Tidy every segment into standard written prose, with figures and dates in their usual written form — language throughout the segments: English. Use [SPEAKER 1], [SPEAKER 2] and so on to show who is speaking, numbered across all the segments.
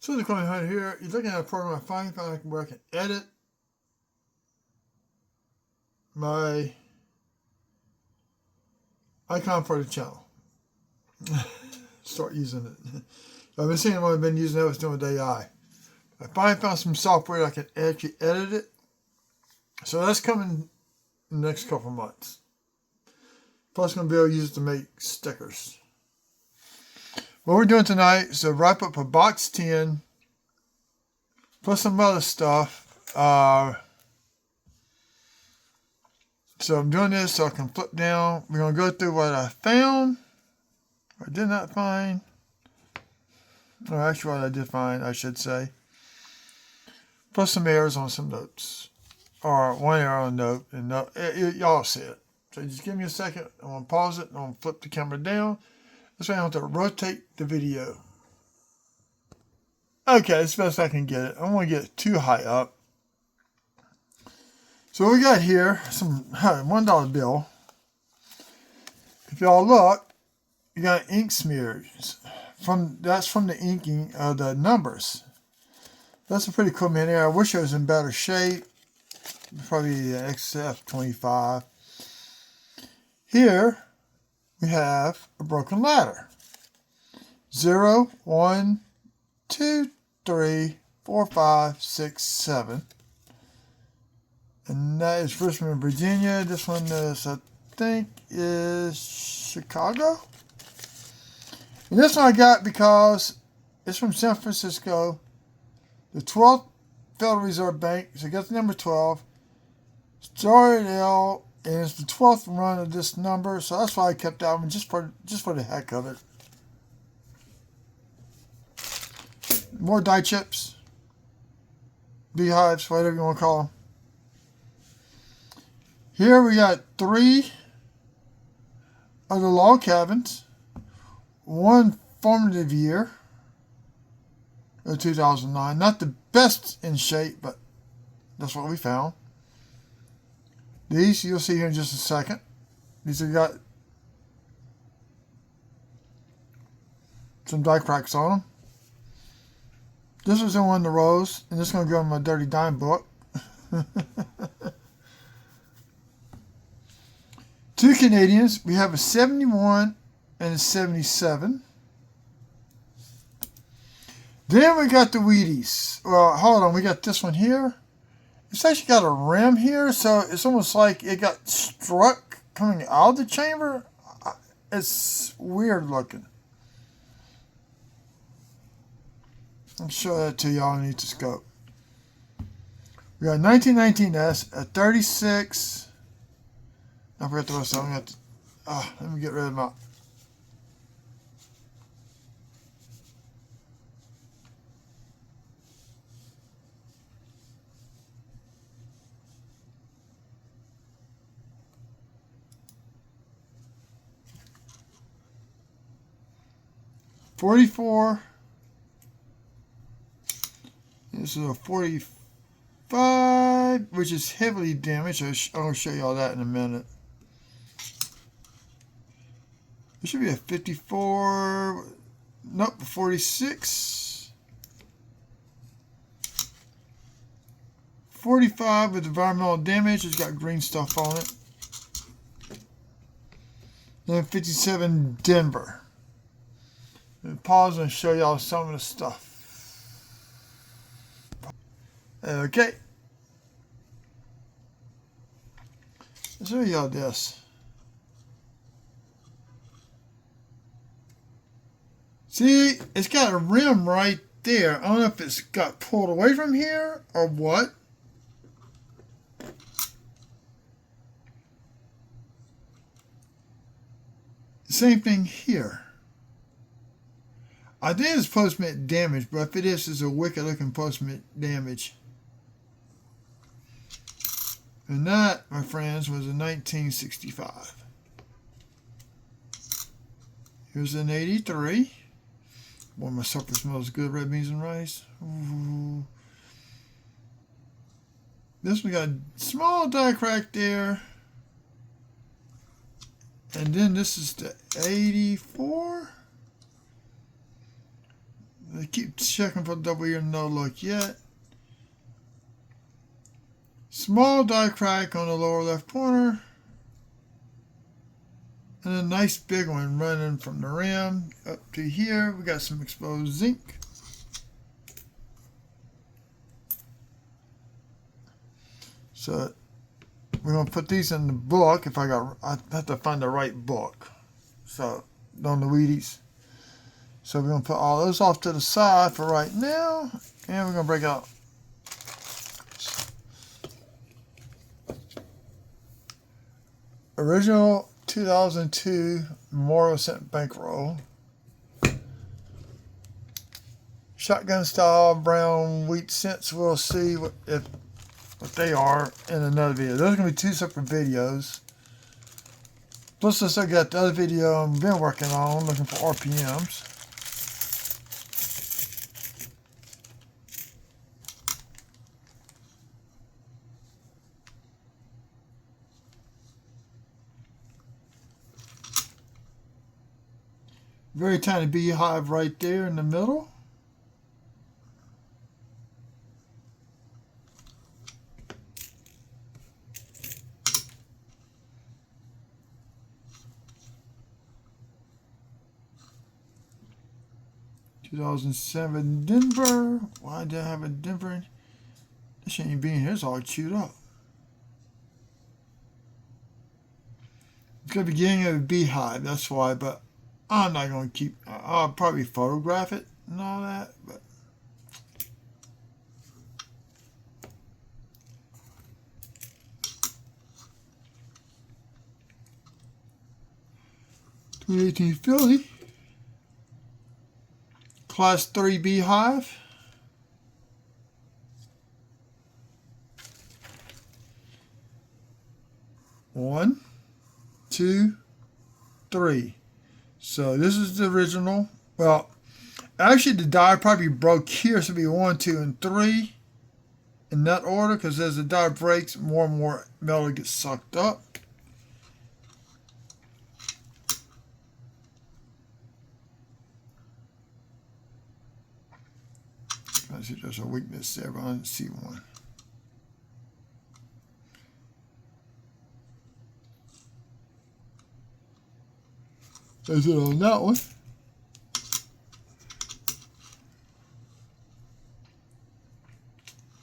[SPEAKER 1] So the comment right here, you're looking at a program I finally found where I can edit my icon for the channel. Start using it. I've been seeing what I've been using that was doing with AI. I finally found some software that I can actually edit it. So that's coming in the next couple of months. Plus I'm going to be able to use it to make stickers. What we're doing tonight is to wrap up a box 10 plus some other stuff. So I'm doing this so I can flip down. We're going to go through what I found, or did not find. Or actually what I did find, I should say. Plus some errors on some notes. Or one error on a note. And no, y'all see it. So just give me a second. I'm going to pause it. I'm going to flip the camera down. This way I have to rotate the video. Okay, that's the best I can get it. I don't want to get it too high up. So what we got here, some $1 bill. If y'all look, you got ink smears. That's from the inking of the numbers. That's a pretty cool mini. I wish it was in better shape. Probably the XF25. Here we have a broken ladder. 0, 1, 2, 3, 4, 5, 6, 7. And that is Richmond, Virginia. This one is, I think, is Chicago. And this one I got because it's from San Francisco. The 12th Federal Reserve Bank. So I got the number 12. Started out, and it's the 12th run of this number. So that's why I kept that one, just for the heck of it. More die chips. Beehives, whatever you want to call them. Here we got 3 of the log cabins. One formative year of 2009. Not the best in shape, but that's what we found. These you'll see here in just a second. These have got some die cracks on them. This was in one of the rows, and this is going to go in my Dirty Dime book. 2 Canadians. We have a 71 and a 77. Then we got the Wheaties. Well, hold on. We got this one here. It's actually got a rim here, so it's almost like it got struck coming out of the chamber. It's weird looking. I'll show that to y'all underneath the scope. We got 1919S, a 36. I forgot the rest of them. Let me get rid of them out. .44. This is a .45, which is heavily damaged. I'll show you all that in a minute. It should be a 54. Nope, 46. 45 with environmental damage. It's got green stuff on it. Then 57 Denver. Let me pause and show y'all some of the stuff. Okay. Let's show y'all this. See, it's got a rim right there. I don't know if it's got pulled away from here or what. Same thing here. I think it's post-mint damage, but if it is, it's a wicked looking post-mint damage. And that, my friends, was in 1965. Here's an 83. Boy, my supper smells good, red beans and rice. Ooh. This one got a small die crack there. And then this is the 84. I keep checking for double ear, no luck yet. Small die crack on the lower left corner. And a nice big one running from the rim up to here. We got some exposed zinc. So we're going to put these in the book. I have to find the right book. So, on the Wheaties. So we're going to put all those off to the side for right now. And we're going to break out original 2002 Memorial Cent bankroll. Shotgun style brown wheat cents. We'll see what they are in another video. Those are going to be two separate videos. Plus, I still got the other video I've been working on, looking for RPMs. Very tiny beehive right there in the middle. (2007) Denver. Why did I have a Denver? This shouldn't be in here. It's all chewed up. It's the beginning of a beehive. That's why, but I'm not going to keep. I'll probably photograph it and all that, but. (2018) Philly. Class 3 beehive. One, two, three. So this is the original. Well, actually the die probably broke here, so it'll be 1, 2, and 3 in that order, because as the die breaks, more and more metal gets sucked up. I see there's a weakness there, but I didn't see one. That's it on that one.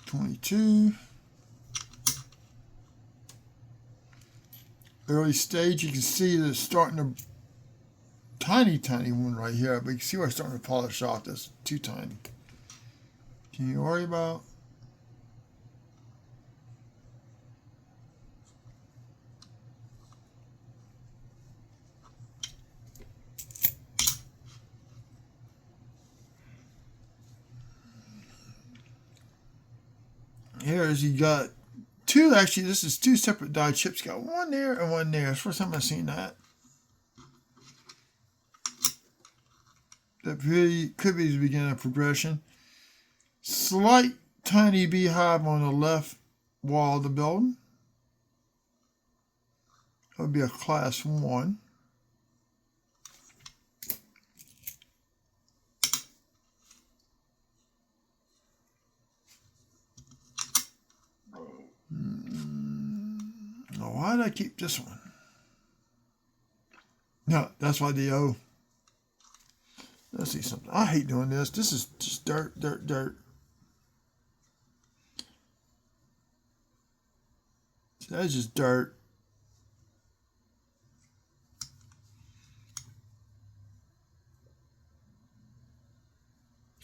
[SPEAKER 1] (22). Early stage, you can see that it's starting to tiny one right here, but you can see where it's starting to polish off. That's too tiny. Can you worry about? Here's you got two. Actually, this is two separate die chips. You got one there and one there. It's the first time I've seen that. That really could be the beginning of progression. Slight tiny beehive on the left wall of the building. That would be a class 1. Why did I keep this one? No, that's why the O. Let's see something. I hate doing this. This is just dirt. That's just dirt.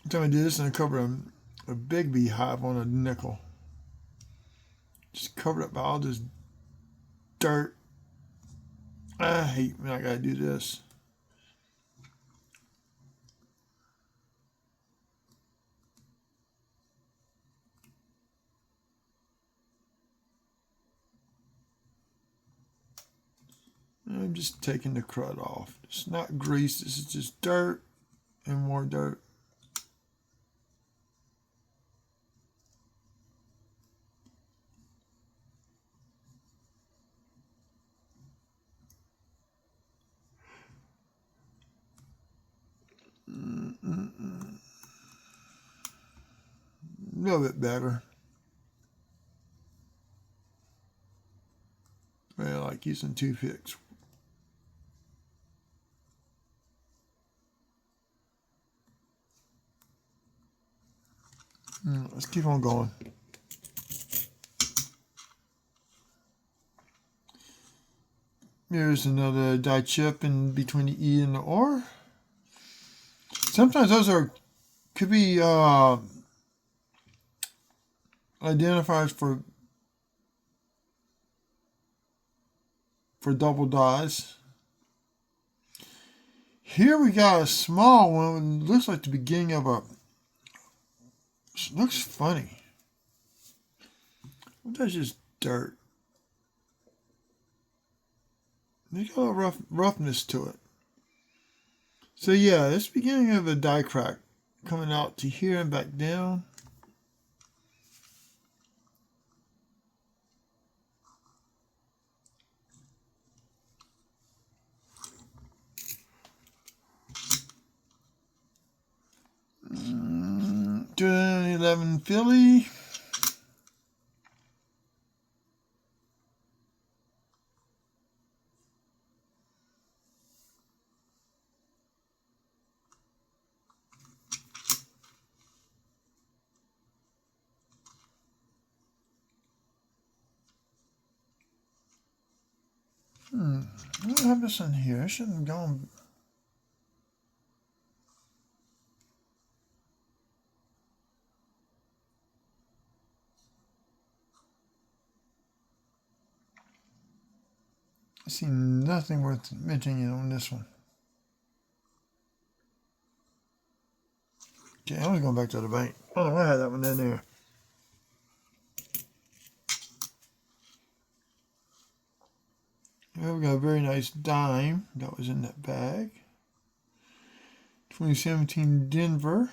[SPEAKER 1] I'm trying to do this and I cover a big beehive on a nickel. Just covered up by all this dirt. I hate when I gotta do this. I'm just taking the crud off. It's not grease, this is just dirt and more dirt. little bit better. I like using toothpicks. Let's keep on going. Here's another die chip in between the E and the R. Sometimes those could be identifiers for double dies. Here we got a small one. It looks like the beginning of a. Looks funny. That's just dirt. There's got a little roughness to it. So yeah, it's beginning of a die crack coming out to here and back down. Mm, 11 Philly. I don't have this in here. I shouldn't have gone. I see nothing worth mentioning on this one. Okay, I'm going back to the bank. Oh, I had that one in there. Here we got a very nice dime that was in that bag. 2017 Denver.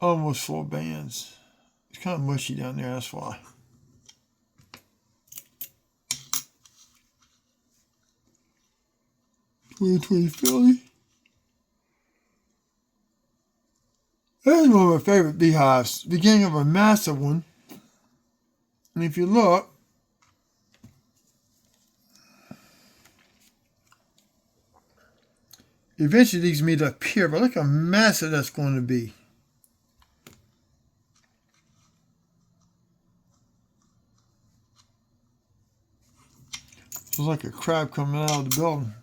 [SPEAKER 1] Almost full bands. It's kind of mushy down there, that's why. $20 Philly. This is one of my favorite beehives. Beginning of a massive one. And if you look, eventually these meet up here, but look how massive that's going to be. It's like a crab coming out of the building.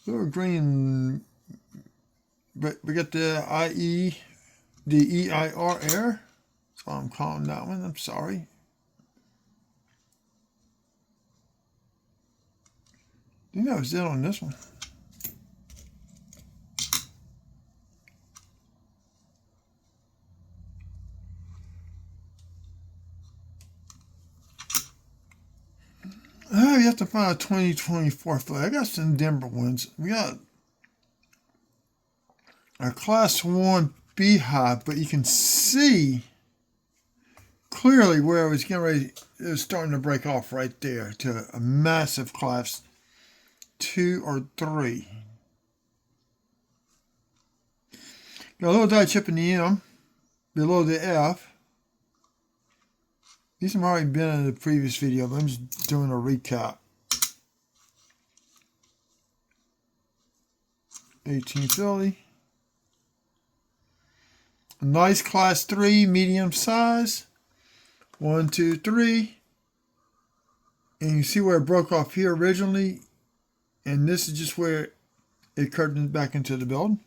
[SPEAKER 1] Little green, but we got the EIR error. That's why I'm calling that one. I'm sorry. I think that was it on this one. You have to find a 2024 flag. I got some Denver ones. We got a class 1 beehive, but you can see clearly where it was getting ready. It was starting to break off right there to a massive class 2 or 3. Got a little die chip in the M below the F. These have already been in the previous video, but I'm just doing a recap. 18 Philly. A nice class 3, medium size. 1, 2, 3. And you see where it broke off here originally. And this is just where it curved back into the building.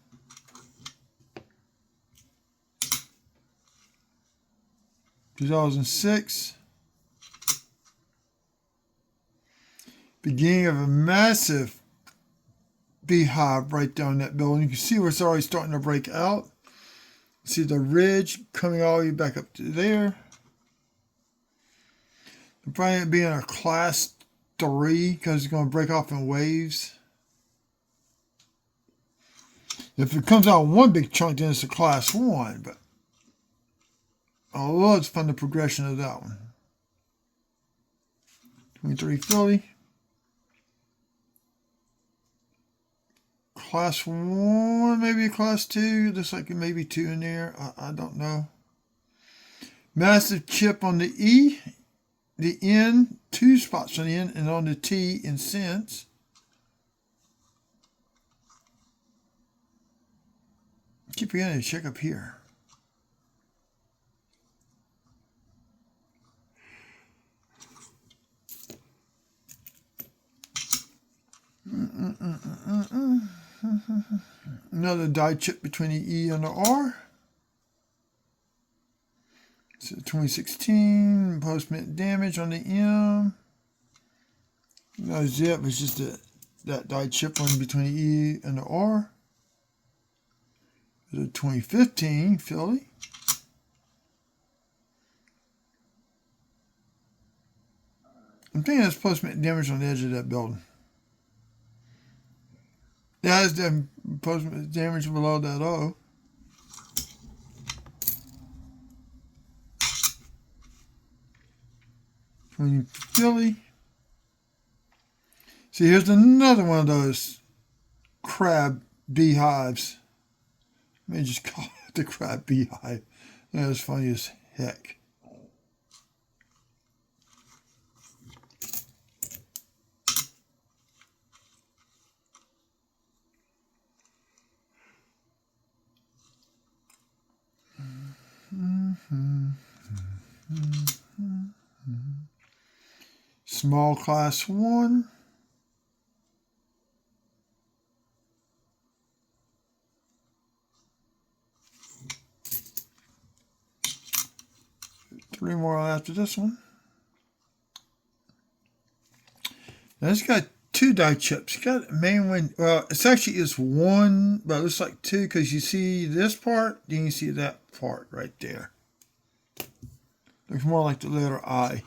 [SPEAKER 1] (2006). Beginning of a massive beehive right down that building. You can see where it's already starting to break out. See the ridge coming all the way back up to there. Probably being a class 3 because it's going to break off in waves. If it comes out in one big chunk, then it's a class 1. But I love fun the progression of that one. 23 Philly. class 1, maybe a class 2. Looks like it may be 2 in there. I don't know. Massive chip on the E, the N, 2 spots on the N, and on the T in cents. Keep forgetting to check up here. Another die chip between the E and the R. So 2016, post-mint damage on the M. No zip, it's just that die chip one between the E and the R. The 2015 Philly. I'm thinking that's post-mint damage on the edge of that building. That is the post-mint damage below that O. Philly. See, here's another one of those crab beehives. Let me just call it the crab beehive. That's funny as heck. Small class 1. Three more after this one. Now it's got 2 die chips. It's got a main one. Well, it's actually is 1, but it looks like 2 because you see this part, then you see that part right there. Looks more like the letter I.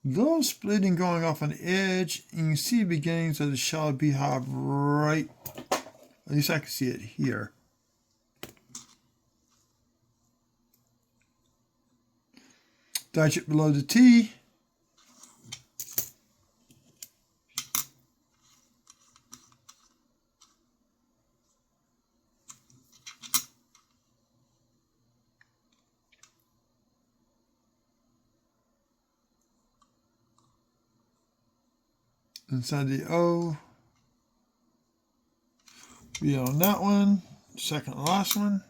[SPEAKER 1] Little splitting going off on the edge, and you can see the beginnings of the shallow beehive right, at least I can see it here. Die chip below the T. Inside the O. Be on that one. Second to last one.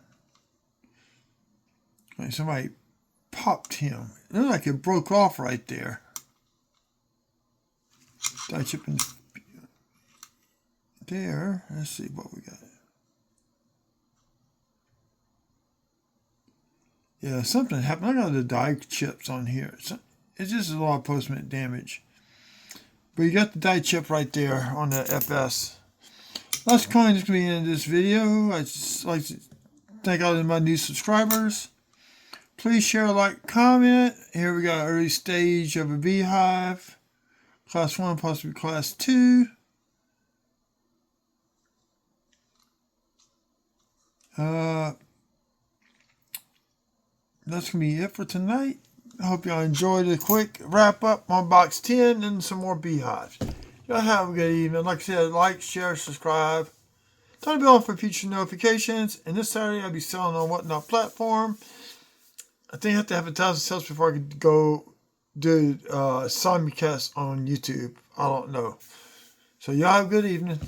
[SPEAKER 1] Okay, somebody popped him. It looked like it broke off right there. Die chip in there. Let's see what we got. Yeah, something happened. I got the die chips on here. It's just a lot of post-mint damage. But you got the die chip right there on the FS. That's kind of going to be the end of this video. I just like to thank all of my new subscribers. Please share, like, comment. Here we got an early stage of a beehive. Class 1, possibly class 2. That's going to be it for tonight. I hope y'all enjoyed the quick wrap up on box 10 and some more beehives. Y'all have a good evening. Like I said, like, share, subscribe. Turn the bell on for future notifications. And this Saturday, I'll be selling on Whatnot platform. I think I have to have 1,000 sales before I can go do simulcast on YouTube. I don't know. So y'all have a good evening.